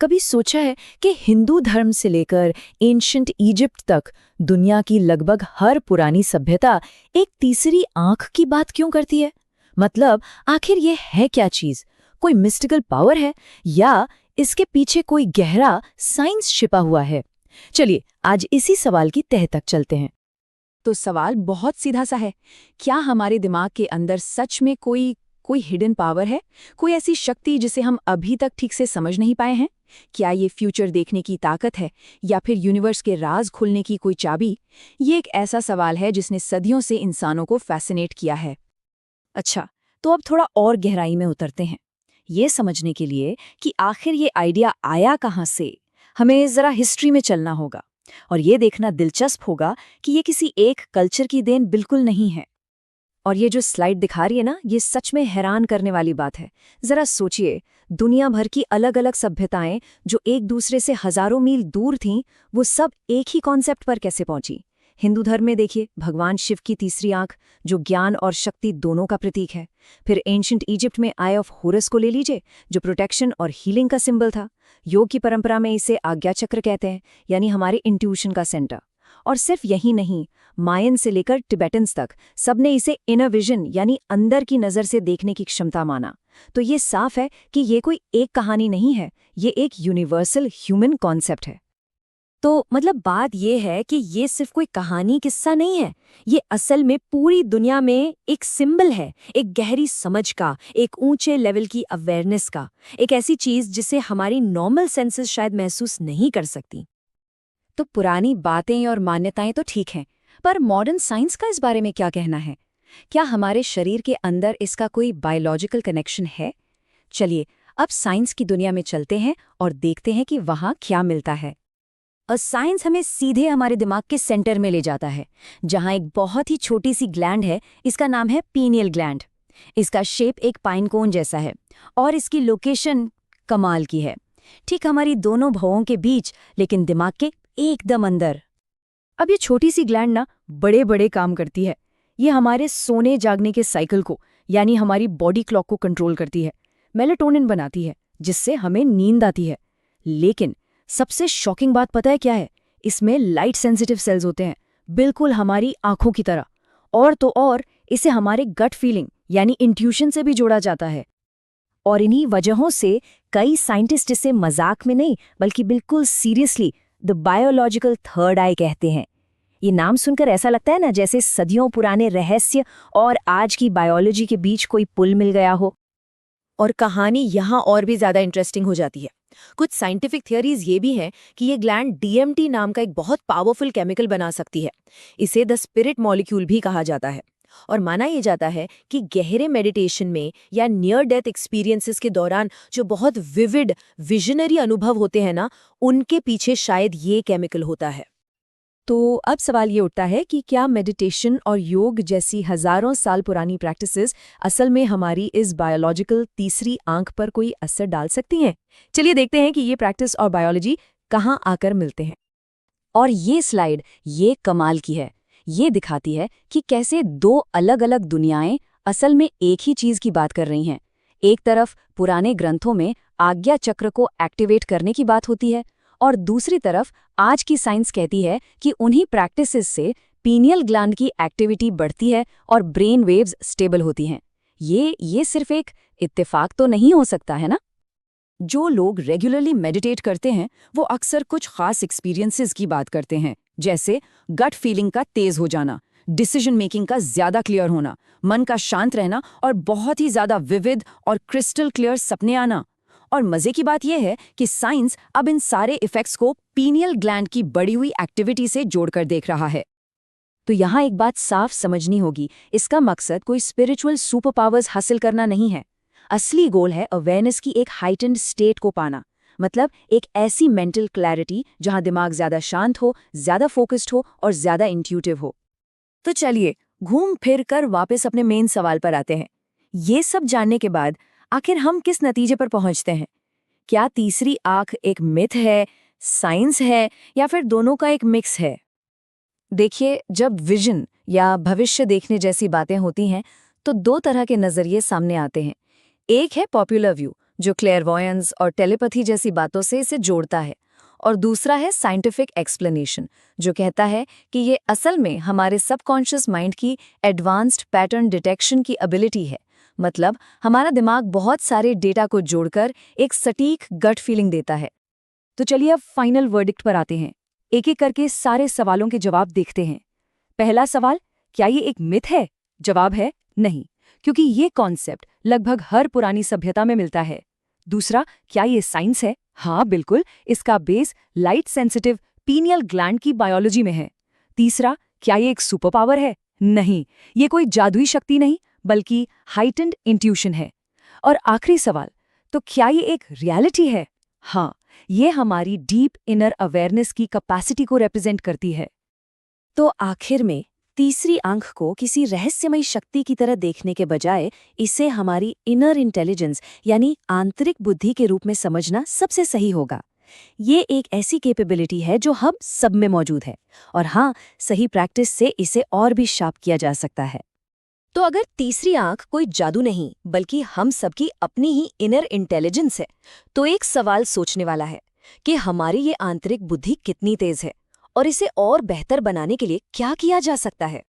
कभी सोचा है कि हिंदू धर्म से लेकर एंशिएंट इजिप्ट तक दुनिया की लगभग हर पुरानी सभ्यता एक तीसरी आंख की बात क्यों करती है? मतलब आखिर ये है क्या चीज? कोई मिस्टिकल पावर है या इसके पीछे कोई गहरा साइंस छिपा हुआ है? चलिए आज इसी सवाल की तह तक चलते हैं। तो सवाल बहुत सीधा सा है। क्या हमारे दिमाग के अंदर सच में कोई हिडन पावर है? कोई ऐसी शक्ति जिसे हम अभी तक ठीक से समझ नहीं पाए हैं? क्या ये फ्यूचर देखने की ताकत है या फिर यूनिवर्स के राज खुलने की कोई चाबी? ये एक ऐसा सवाल है जिसने सदियों से इंसानों को फैसिनेट किया है। अच्छा, तो अब थोड़ा और गहराई में उतरते हैं। ये समझने के लिए कि आखिर ये आइडिया आया कहाँ से, हमें जरा हिस्ट्री में चलना होगा और ये देखना दिलचस्प होगा कि ये किसी एक कल्चर की देन बिल्कुल नहीं है। और ये जो स्लाइड दिखा रही है ना, ये सच में हैरान करने वाली बात है। जरा सोचिए, दुनिया भर की अलग अलग सभ्यताएं जो एक दूसरे से हजारों मील दूर थीं, वो सब एक ही कॉन्सेप्ट पर कैसे पहुंची? हिंदू धर्म में देखिए, भगवान शिव की तीसरी आंख जो ज्ञान और शक्ति दोनों का प्रतीक है। फिर एंशिएंट इजिप्ट में आई ऑफ होरस को ले लीजिए, जो प्रोटेक्शन और हीलिंग का सिंबल था। योग की परंपरा में इसे आज्ञा चक्र कहते हैं, यानी हमारे इंट्यूशन का सेंटर। और सिर्फ यही नहीं, मायन से लेकर टिबेटन्स तक सबने इसे इनर विजन यानी अंदर की नज़र से देखने की क्षमता माना। तो ये साफ है कि ये कोई एक कहानी नहीं है, ये एक यूनिवर्सल ह्यूमन कॉन्सेप्ट है। तो मतलब बात ये है कि ये सिर्फ कोई कहानी किस्सा नहीं है, ये असल में पूरी दुनिया में एक सिंबल है, एक गहरी समझ का, एक ऊंचे लेवल की अवेयरनेस का, एक ऐसी चीज जिसे हमारी नॉर्मल सेंसेस शायद महसूस नहीं कर सकती। तो पुरानी बातें और मान्यताएं तो ठीक हैं, पर मॉडर्न साइंस का इस बारे में क्या कहना है? क्या हमारे शरीर के अंदर इसका कोई बायोलॉजिकल कनेक्शन है? चलिए अब साइंस की दुनिया में चलते हैं और देखते हैं कि वहाँ क्या मिलता है। और साइंस हमें सीधे हमारे दिमाग के सेंटर में ले जाता है, जहाँ एक बहुत ही छोटी सी ग्लैंड है। इसका नाम है पीनियल ग्लैंड। इसका शेप एक पाइन कोन जैसा है और इसकी लोकेशन कमाल की है, ठीक हमारी दोनों भौहों के बीच, लेकिन दिमाग के एकदम अंदर। अब ये छोटी सी ग्लैंड ना बड़े बड़े काम करती है। ये हमारे सोने जागने के साइकिल को, यानी हमारी बॉडी क्लॉक को कंट्रोल करती है, मेलेटोनिन बनाती है, जिससे हमें नींद आती है। लेकिन सबसे शॉकिंग बात पता है क्या है? इसमें लाइट सेंसिटिव सेल्स होते हैं, बिल्कुल हमारी आंखों की तरह। और तो और इसे हमारे गट फीलिंग यानी इंट्यूशन से भी जोड़ा जाता है। और इन्हीं वजहों से कई साइंटिस्ट इसे मजाक में नहीं बल्कि बिल्कुल सीरियसली द बायोलॉजिकल थर्ड आई कहते हैं। ये नाम सुनकर ऐसा लगता है ना जैसे सदियों पुराने रहस्य और आज की बायोलॉजी के बीच कोई पुल मिल गया हो। और कहानी यहाँ और भी ज्यादा इंटरेस्टिंग हो जाती है। कुछ साइंटिफिक थियरीज ये भी हैं कि ये ग्लैंड डीएमटी नाम का एक बहुत पावरफुल केमिकल बना सकती है। इसे द स्पिरिट मॉलिक्यूल भी कहा जाता है। और माना यह जाता है कि गहरे मेडिटेशन में या नियर डेथ एक्सपीरियंसेस के दौरान जो बहुत विविड विजनरी अनुभव होते हैं ना, उनके पीछे शायद ये केमिकल होता है। तो अब सवाल ये उठता है कि क्या मेडिटेशन और योग जैसी हजारों साल पुरानी प्रैक्टिसेस असल में हमारी इस बायोलॉजिकल तीसरी आंख पर कोई असर डाल सकती हैं? चलिए देखते हैं कि ये प्रैक्टिस और बायोलॉजी कहाँ आकर मिलते हैं। और ये स्लाइड ये कमाल की है। ये दिखाती है कि कैसे दो अलग अलग दुनियाएं असल में एक ही चीज की बात कर रही हैं। एक तरफ पुराने ग्रंथों में आज्ञा चक्र को एक्टिवेट करने की बात होती है और दूसरी तरफ आज की साइंस कहती है कि उन्हीं प्रैक्टिसेस से पीनियल ग्लैंड की एक्टिविटी बढ़ती है और ब्रेन वेव्स स्टेबल होती हैं। ये सिर्फ एक इत्तेफाक तो नहीं हो सकता है ना? जो लोग रेगुलरली मेडिटेट करते हैं वो अक्सर कुछ खास एक्सपीरियंसेस की बात करते हैं, जैसे गट फीलिंग का तेज हो जाना, डिसीजन मेकिंग का ज्यादा क्लियर होना, मन का शांत रहना और बहुत ही ज्यादा विविड और क्रिस्टल क्लियर सपने आना। और मजे की बात यह है कि साइंस अब इन सारे इफेक्ट्स को पीनियल ग्लैंड की बढ़ी हुई एक्टिविटी से जोड़कर देख रहा है। तो यहाँ एक बात साफ समझनी होगी, इसका मकसद कोई स्पिरिचुअल सुपर पावर्स हासिल करना नहीं है। असली गोल है अवेयरनेस की एक हाइटेंड स्टेट को पाना, मतलब एक ऐसी मेंटल क्लैरिटी जहां दिमाग ज्यादा शांत हो, ज्यादा फोकस्ड हो और ज्यादा इंट्यूटिव हो। तो चलिए घूम फिर कर वापस अपने मेन सवाल पर आते हैं। ये सब जानने के बाद आखिर हम किस नतीजे पर पहुंचते हैं? क्या तीसरी आंख एक मिथ है, साइंस है या फिर दोनों का एक मिक्स है? देखिए, जब विजन या भविष्य देखने जैसी बातें होती हैं तो दो तरह के नजरिए सामने आते हैं। एक है पॉपुलर व्यू, जो क्लेयरवॉयंस और टेलीपैथी जैसी बातों से इसे जोड़ता है। और दूसरा है साइंटिफिक एक्सप्लेनेशन, जो कहता है कि ये असल में हमारे सबकॉन्शियस माइंड की एडवांस्ड पैटर्न डिटेक्शन की एबिलिटी है। मतलब हमारा दिमाग बहुत सारे डेटा को जोड़कर एक सटीक गट फीलिंग देता है। तो चलिए अब फाइनल वर्डिक्ट पर आते हैं। एक एक करके सारे सवालों के जवाब देखते हैं। पहला सवाल, क्या ये एक मिथ है? जवाब है नहीं, क्योंकि ये कॉन्सेप्ट लगभग हर पुरानी सभ्यता में मिलता है। दूसरा, क्या ये साइंस है? हाँ बिल्कुल, इसका base light sensitive pineal gland की बायोलॉजी में है। तीसरा, क्या ये एक सुपर पावर है? नहीं, ये कोई जादुई शक्ति नहीं, बल्कि हाइटेंड इंट्यूशन है। और आखिरी सवाल, तो क्या ये एक रियलिटी है? हाँ, ये हमारी डीप इनर अवेयरनेस की कैपेसिटी को रिप्रेजेंट करती है। तो आखिर में तीसरी आंख को किसी रहस्यमयी शक्ति की तरह देखने के बजाय इसे हमारी इनर इंटेलिजेंस यानी आंतरिक बुद्धि के रूप में समझना सबसे सही होगा। ये एक ऐसी कैपेबिलिटी है जो हम सब में मौजूद है, और हाँ, सही प्रैक्टिस से इसे और भी शार्प किया जा सकता है। तो अगर तीसरी आंख कोई जादू नहीं बल्कि हम सबकी अपनी ही इनर इंटेलिजेंस है, तो एक सवाल सोचने वाला है कि हमारी ये आंतरिक बुद्धि कितनी तेज है और इसे और बेहतर बनाने के लिए क्या किया जा सकता है।